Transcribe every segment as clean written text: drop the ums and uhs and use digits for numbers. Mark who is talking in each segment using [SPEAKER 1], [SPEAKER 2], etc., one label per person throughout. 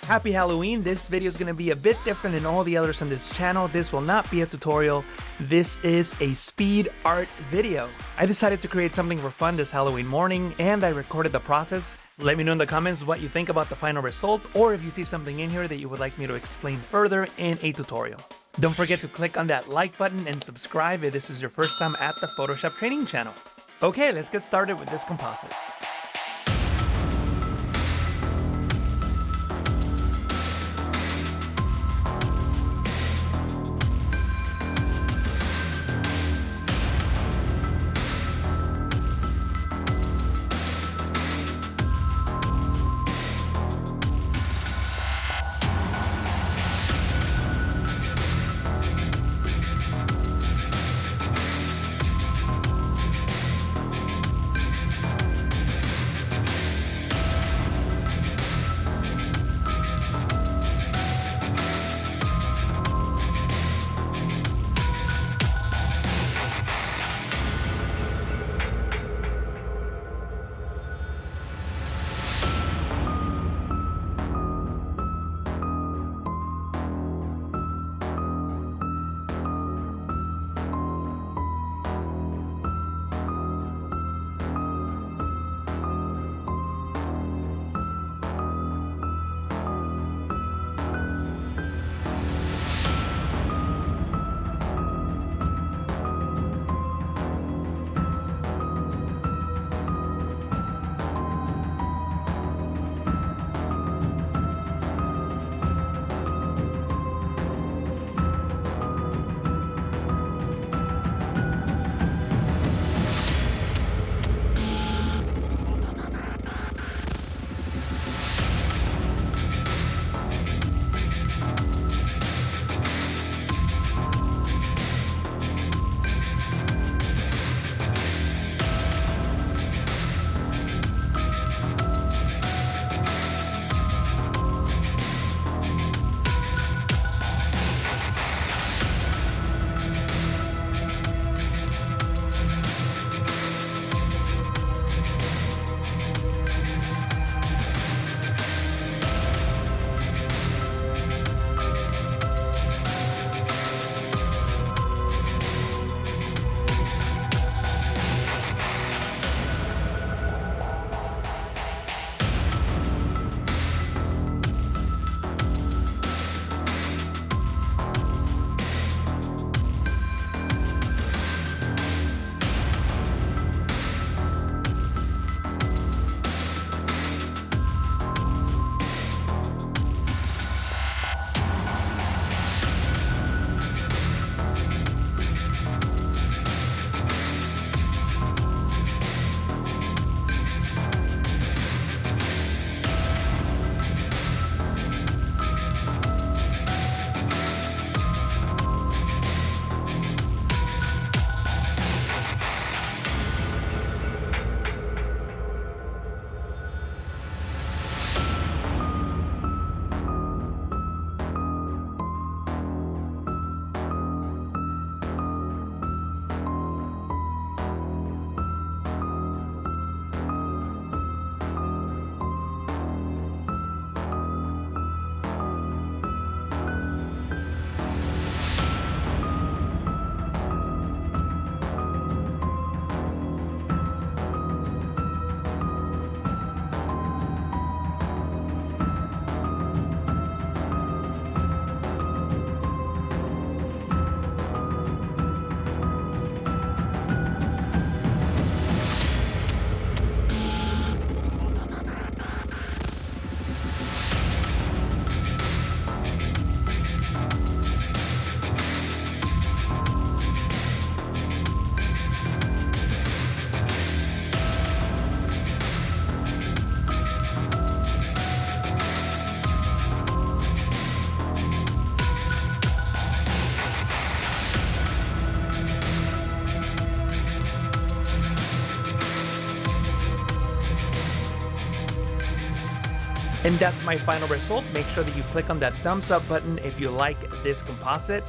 [SPEAKER 1] Happy Halloween. This video is going to be a bit different than all the others on this channel. This will not be a tutorial. This is a speed art video. I decided to create something for fun this Halloween morning and I recorded the process. Let me know in the comments what you think about the final result or if you see something in here that you would like me to explain further in a tutorial. Don't forget to click on that like button and subscribe if this is your first time at the Photoshop training channel. Okay, let's get started with this composite. And that's my final result. Make sure that you click on that thumbs up button if you like this composite.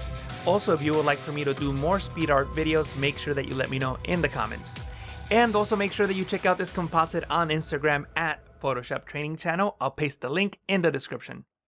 [SPEAKER 1] Also, if you would like for me to do more speed art videos, make sure that you let me know in the comments. And also make sure that you check out this composite on Instagram at Photoshop Training Channel. I'll paste the link in the description.